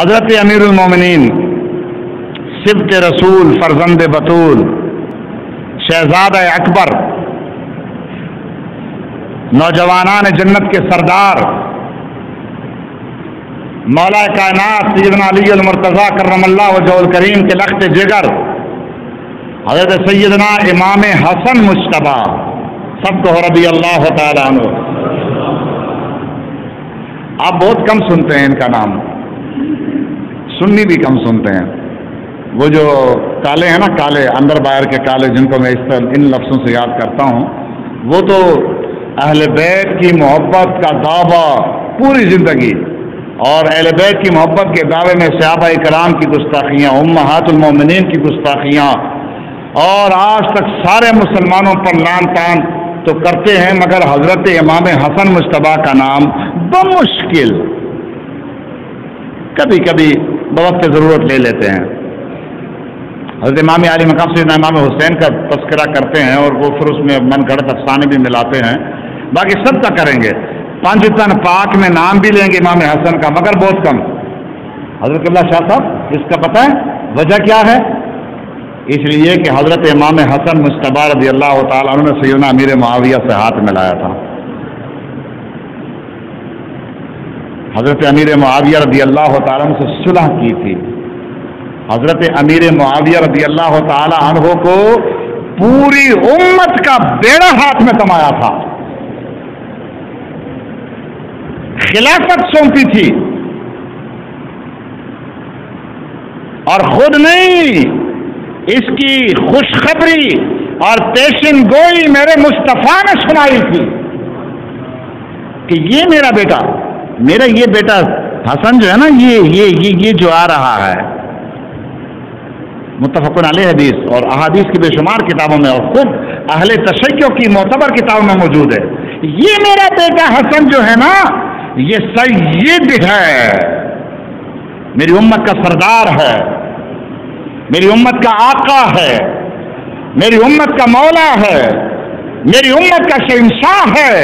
حضرت امیر المومنین سبط رسول فرزند بطول شہزادہ اکبر نوجوانان جنت کے سردار مولا کائنات سیدنا علی المرتضیٰ کرم اللہ وجہہ الکریم کے لخت جگر حضرت سیدنا امام حسن مجتبی سب کو رضی اللہ تعالیٰ عنہ. آپ بہت کم سنتے ہیں ان کا نام، سنی بھی کم سنتے ہیں. وہ جو کالے ہیں نا، کالے اندر باہر کے کالے، جن کو میں ان لفظوں سے یاد کرتا ہوں، وہ تو اہل بیت کی محبت کا دعویٰ پوری زندگی، اور اہل بیت کی محبت کے دعوے میں صحابہ کرام کی گستاخیاں، امہات المومنین کی گستاخیاں، اور آج تک سارے مسلمانوں پر لعن طعن تو کرتے ہیں، مگر حضرت امام حسن مجتبی کا نام بمشکل کبھی کبھی بوقت ضرورت لے لیتے ہیں. حضرت امام علی مقام سیدنا امام حسین کا تذکرہ کرتے ہیں، اور وہ پھر اس میں من گھڑت افسانے بھی ملاتے ہیں. باقی سب کا کریں گے، پانچ تن پاک میں نام بھی لیں گے امام حسن کا، مگر بہت کم. حضرت قبلہ شاہ صاحب اس کا پتہ ہے وجہ کیا ہے؟ اس لیے کہ حضرت امام حسن مجتبی رضی اللہ تعالیٰ عنہ نے سیدنا امیر معاویہ سے ہاتھ ملایا تھا. حضرت امیر معاویہ رضی اللہ تعالیٰ عنہ سے صلح کی تھی. حضرت امیر معاویہ رضی اللہ تعالیٰ عنہ کو پوری امت کا بیڑا ہاتھ میں تمایا تھا، خلافت سونپی تھی، اور خود نہیں، اس کی خوشخبری اور پیشن گوئی میرے مصطفیٰ نے سنائی تھی کہ یہ میرا بیٹا، میرا یہ بیٹا حسن جو ہے نا، یہ جو آ رہا ہے، متفقن علیہ حدیث اور احادیث کی بے شمار کتابوں میں، اور خود اہل تشیع کی معتبر کتابوں میں موجود ہے، یہ میرا بیٹا حسن جو ہے نا، یہ سید ہے، میری امت کا سردار ہے، میری امت کا آقا ہے، میری امت کا مولا ہے، میری امت کا شہنشاہ ہے.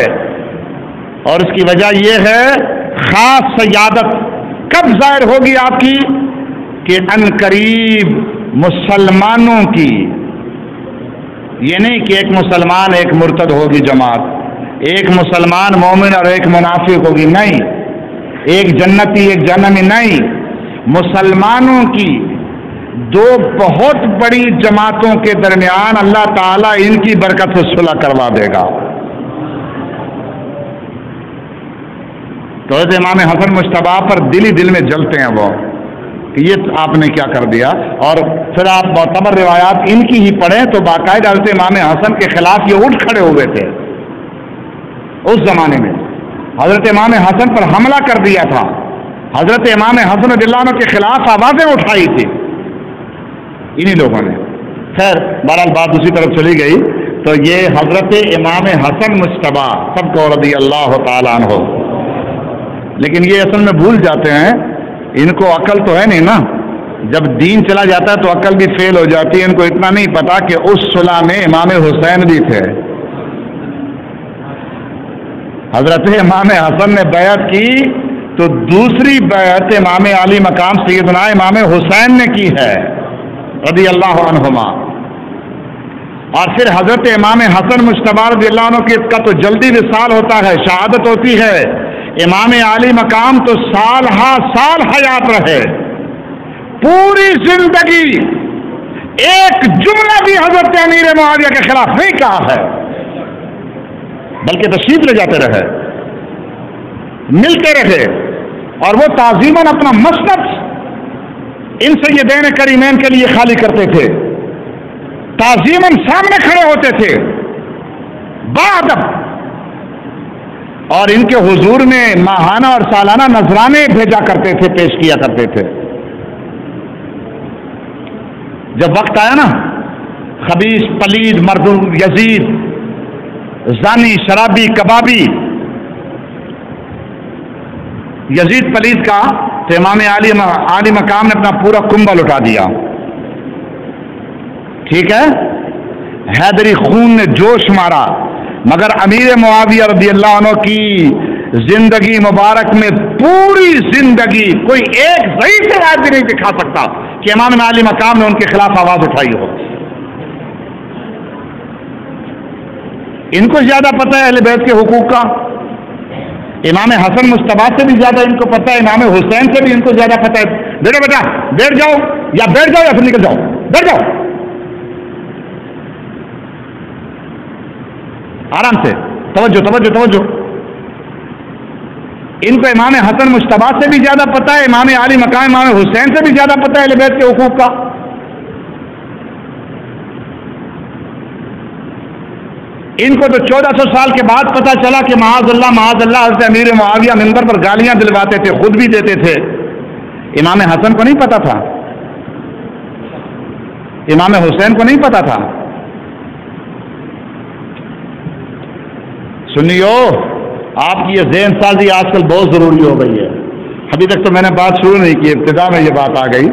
اور اس کی وجہ یہ ہے، خاص سیادت کب ظاہر ہوگی آپ کی؟ کہ ان قریب مسلمانوں کی، یہ نہیں کہ ایک مسلمان ایک مرتد ہوگی جماعت، ایک مسلمان مومن اور ایک منافق ہوگی، نہیں، ایک جنتی ایک جہنمی، نہیں، مسلمانوں کی دو بہت بڑی جماعتوں کے درمیان اللہ تعالیٰ ان کی برکت سے صلح کروا دے گا. تو حضرت امام حسن مجتبی پر دل ہی دل میں جلتے ہیں وہ کہ یہ آپ نے کیا کر دیا. اور پھر آپ معتبر روایات ان کی ہی پڑھیں تو باقاعدہ حضرت امام حسن کے خلاف یہ اٹھ کھڑے ہوئے تھے. اس زمانے میں حضرت امام حسن پر حملہ کر دیا تھا، حضرت امام حسن رضی اللہ عنہ کے خلاف آوازیں اٹھائی تھی انہی لوگوں نے. خیر بہرحال بات دوسری طرف چلی گئی. تو یہ حضرت امام حسن مجتبی سب کو رضی اللہ تعالیٰ عنہ، لیکن یہ اصل میں بھول جاتے ہیں، ان کو عقل تو ہے نہیں نا، جب دین چلا جاتا ہے تو عقل بھی فیل ہو جاتی ہے. ان کو اتنا نہیں پتا کہ اس صلح میں امام حسین بھی تھے. حضرت امام حسن نے بیعت کی تو دوسری بیعت امام علی مقام سیدنا امام حسین نے کی ہے رضی اللہ عنہما. اور پھر حضرت امام حسن مجتبی رضی اللہ عنہ کا تو جلدی وصال ہوتا ہے، شہادت ہوتی ہے. امام علی مقام تو سال ہا سال حیات رہے، پوری زندگی ایک جملہ بھی حضرت امیر معاویہ کے خلاف نہیں کہا ہے، بلکہ تشریف لے جاتے رہے، ملتے رہے، اور وہ تعظیماً اپنا مسند ان سیدین کریمین کے لیے خالی کرتے تھے، تعظیماً سامنے کھڑے ہوتے تھے بادب، اور ان کے حضور میں ماہانہ اور سالانہ نذرانے بھیجا کرتے تھے، پیش کیا کرتے تھے. جب وقت آیا نا، خبیث پلید مردود یزید زانی شرابی کبابی یزید پلید کا، تو امام علی مقام نے اپنا پورا کنبل اٹھا دیا. ٹھیک ہے، حیدری خون نے جوش مارا، مگر امیر معاویہ رضی اللہ عنہ کی زندگی مبارک میں پوری زندگی کوئی ایک صحیح روایت بھی نہیں دکھا سکتا کہ امام عالی مقام نے ان کے خلاف آواز اٹھائی ہو۔ ان کو زیادہ پتہ ہے اہل بیت کے حقوق کا، امام حسن مصطفیٰ سے بھی زیادہ ان کو پتہ ہے، امام حسین سے بھی ان کو زیادہ پتہ ہے۔ بیٹا بیٹا بیٹھ جاؤ، یا بیٹھ جاؤ یا پھر نکل جاؤ، بیٹھ جاؤ آرام سے، توجہ توجہ توجہ۔ ان کو امام حسن مصطفیٰ سے بھی زیادہ پتہ ہے، امام علی مقام امام حسین سے بھی زیادہ پتہ ہے اہل بیت کے حقوق کا۔ ان کو تو 1400 سال کے بعد پتہ چلا کہ معاذ اللہ حضرت امیر معاویہ منبر پر گالیاں دلواتے تھے، خود بھی دیتے تھے۔ امام حسن کو نہیں پتا تھا، امام حسین کو نہیں پتا تھا۔ سنیو، آپ کی یہ ذہن سازی آج کل بہت ضروری ہو گئی ہے۔ ابھی تک تو میں نے بات شروع نہیں کی، ابتدا میں یہ بات آ گئی۔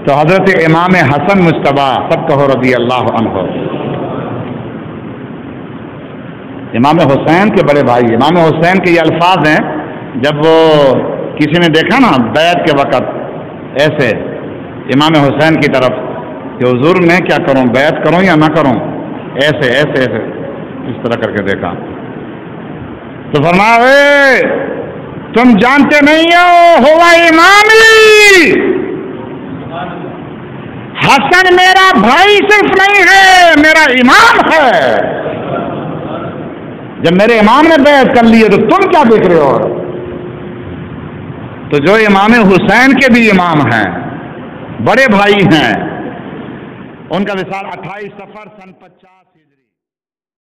تو حضرت امام حسن مصطفیٰ سب کہو رضی اللہ عنہ، امام حسین کے بڑے بھائی، امام حسین کے یہ الفاظ ہیں، جب وہ کسی نے دیکھا نا بیعت کے وقت ایسے امام حسین کی طرف کہ حضور میں کیا کروں، بیعت کروں یا نہ کروں، ایسے ایسے ایسے اس طرح کر کے دیکھا تو فرمایا تم جانتے نہیں ہو ہوا امامی، حسن میرا بھائی صرف نہیں ہے، میرا امام ہے۔ جب میرے امام نے بیعت کر لی ہے تو تم کیا دیکھ رہے ہو؟ تو جو امام حسین کے بھی امام ہیں، بڑے بھائی ہیں، ان کا وصال 28 صفر سن 50